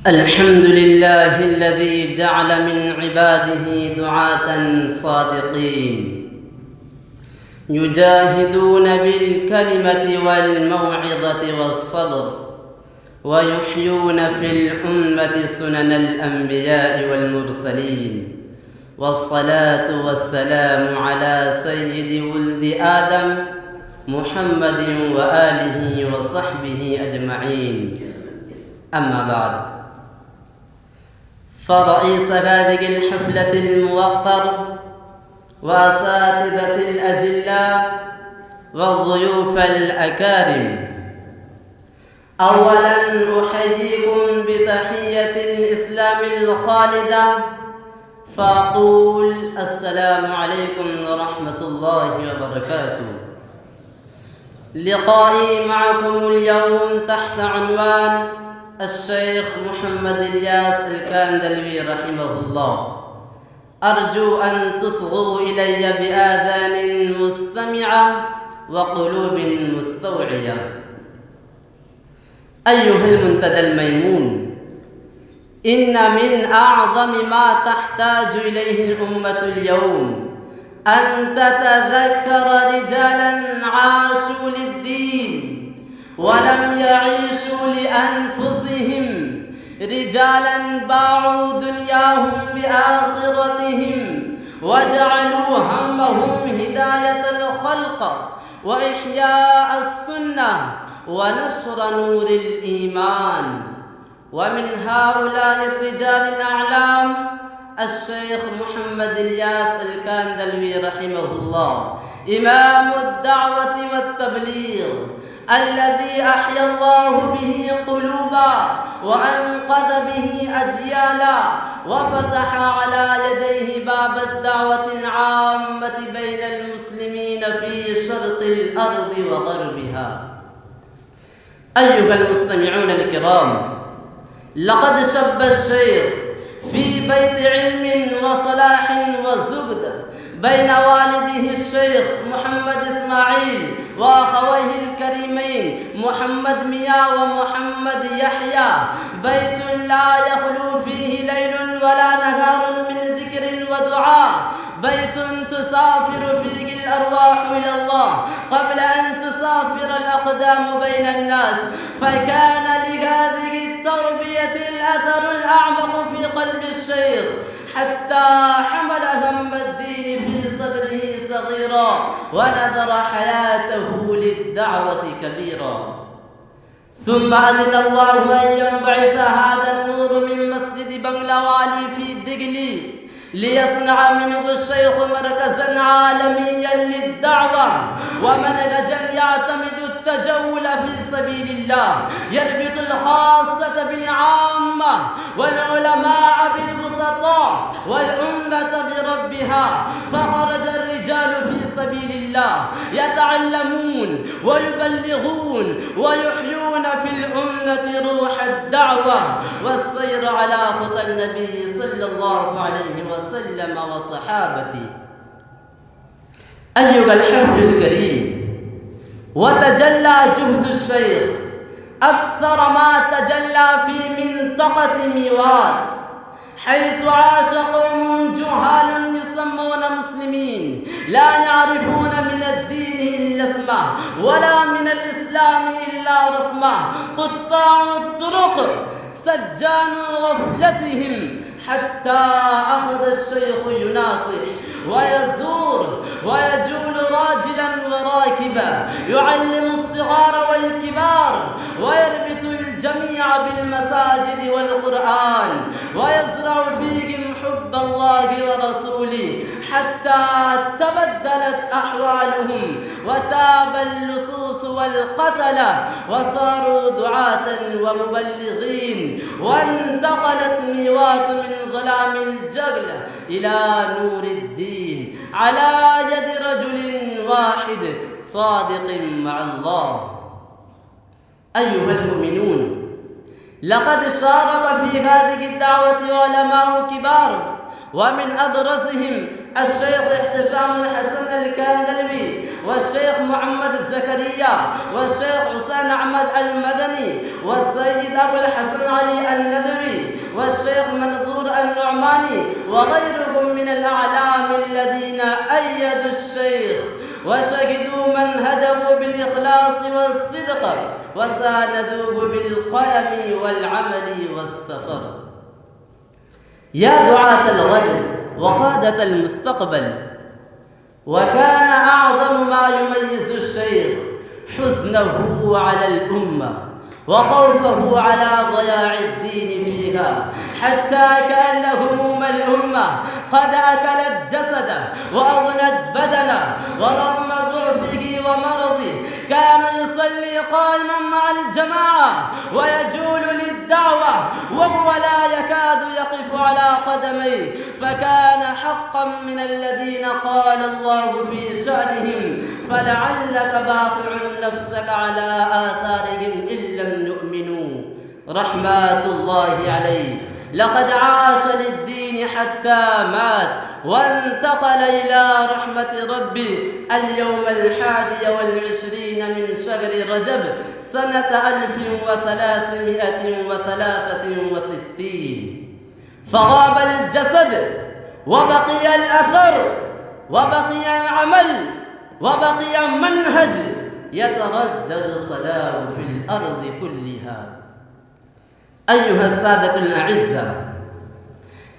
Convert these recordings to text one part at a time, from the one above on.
الحمد لله الذي جعل من عباده دعاة صادقين يجاهدون بالكلمة والموعظة والصبر ويحيون في الأمة سنن الأنبياء والمرسلين، والصلاة والسلام على سيد ولد آدم محمد وآله وصحبه أجمعين. أما بعد، فرئيس هذه الحفلة الموقر وأساتذة الأجلاء والضيوف الأكارم، أولاً أحييكم بتحية الإسلام الخالدة فأقول السلام عليكم ورحمة الله وبركاته. لقائي معكم اليوم تحت عنوان الشيخ محمد الياس الكاندلوي رحمه الله. أرجو أن تصغوا إلي بآذان مستمعة وقلوب مستوعية. أيها المنتدى الميمون، إن من أعظم ما تحتاج إليه الأمة اليوم أن تتذكر رجالاً عاشوا للدين ولم يعيشوا لأنفسهم، رجالاً باعوا دنياهم بآخرتهم وجعلوا همهم هداية الخلق وإحياء السنة ونشر نور الإيمان. ومن هؤلاء الرجال الأعلام الشيخ محمد الياس الكاندلوي رحمه الله، إمام الدعوة والتبليغ الذي أحيا الله به قلوبا وأنقذ به أجيالا وفتح على يديه باب الدعوة العامة بين المسلمين في شرق الأرض وغربها. أيها المستمعون الكرام، لقد شب الشيخ في بيت علم وصلاح وزهد بين والده الشيخ محمد إسماعيل وأخويه الكريمين محمد ميا ومحمد يحيى، بيت لا يخلو فيه ليل ولا نهار من ذكر ودعاء، بيت تسافر فيه الأرواح إلى الله قبل أن تسافر الأقدام بين الناس. فكان لهذه التربية الأثر الأعمق في قلب الشيخ حتى حمل هم الدين في صدره صغيرا ونذر حياته للدعوة كبيرا. ثم أذن الله أن ينبعث هذا النور من مسجد بنغلوالي في دجلي ليصنع منه الشيخ مركزا عالميا للدعوة ومنهجا يعتمد التجول في سبيل الله، يربط الخاصة بالعامة والعلماء بالبسطاء والأمة بربها. فخرج الرجال في سبيل الله يتعلمون ويبلغون ويحيون في الأمة روح الدعوة والسير على خطى النبي صلى الله عليه وسلم وصحابته. أيها الحفل الكريم، وتجلى جهد الشيخ أكثر ما تجلى في منطقة ميوات، حيث عاش قوم جهال يسمون مسلمين لا يعرفون من الدين إلا اسمه ولا من الإسلام إلا رسمه، قطاع الطرق سجان غفلتهم، حتى أخذ الشيخ يناصح ويزور ويجول راجلا وراكبا، يعلم الصغار والكبار ويربط الجميع بالمساجد والقرآن ويزرع فيهم حب الله ورسوله، حتى تبدلت أحوالهم وتاب اللصوص والقتلة وصاروا دعاة ومبلغين، وانتقلت ميوات من ظلام الجهل إلى نور الدين على يد رجل واحد صادق مع الله. أيها المؤمنون، لقد شارك في هذه الدعوة علماء كبار، ومن أبرزهم الشيخ احتشام الحسن الكاندلوي والشيخ محمد الزكريا والشيخ حسين أحمد المدني والسيد أبو الحسن علي الندوي والشيخ منظور النعماني وغيرهم من الأعلام الذين أيدوا الشيخ وشهدوا منهجه بالإخلاص والصدق وساندوه بالقلم والعمل والسفر. يا دعاة الغد وقادة المستقبل، وكان أعظم ما يميز الشيخ حزنه على الأمة وخوفه على ضياع الدين فيها، حتى كأن هموم الأمة قد أكلت جسده وأضنت بدنه، ورغم ضعفه ومرضه كان يصلي قائما مع الجماعة ويجول للدعوة وهو لا يكاد يقف على قدميه، فكان حقا من الذين قال الله في شأنهم فلعلك باخع نفسك على آثارهم إن لم يؤمنوا. رحمات الله عليه لقد عاش للدين حتى مات، وانتقل إلى رحمة ربي اليوم 21 من شهر رجب سنة 1363، فغاب الجسد وبقي الأثر وبقي العمل وبقي منهج يتردد صداه في الأرض كلها. أيها السادة الأعزاء،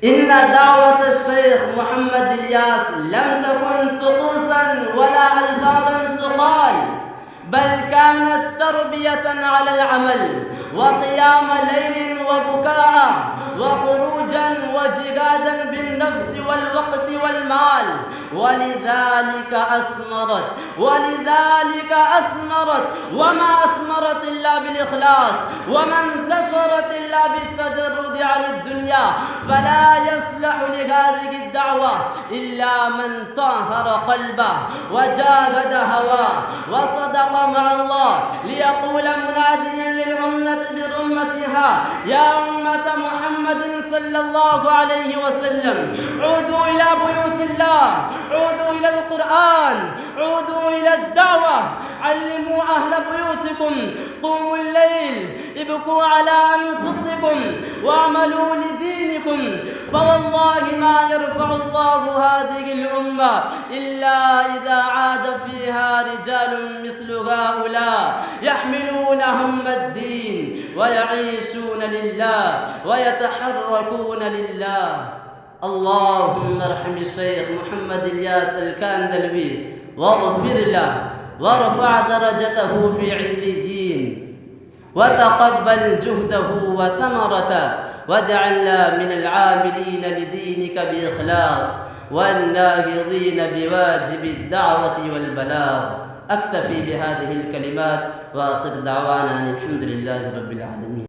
إن دعوة الشيخ محمد الياس لم تكن طقوسا ولا ألفاظا تقال، بل كانت تربية على العمل وقيام ليل وبكاء وخروجا وجهادا بالنفس والوقت والمال، ولذلك أثمرت وما أثمرت إلا بالإخلاص، وما انتشرت إلا بالتجرد عن الدنيا. فلا يصلح لهذه الدعوة إلا من طهر قلبه وجاهد هواه وصدق مع الله، ليقول مناديا للأمة برمتها: يا أمة محمد صلى الله عليه وسلم، عودوا إلى بيوت الله، عودوا إلى القرآن، عودوا إلى الدعوة، علموا أهل بيوتكم، قوموا الليل، ابكوا على أنفسكم واعملوا لدينكم، فوالله ما يرفع الله هذه الأمة إلا إذا عاد فيها رجال مثل هؤلاء يحملون هم الدين ويعيشون لله ويتحركون لله. اللهم ارحم الشيخ محمد الياس الكاندلوي واغفر له وارفع درجته في عليين، وتقبل جهده وثمرته، واجعلنا من العاملين لدينك بإخلاص والناهضين بواجب الدعوة والبلاغ. أكتفي بهذه الكلمات وآخر دعوانا أن الحمد لله رب العالمين.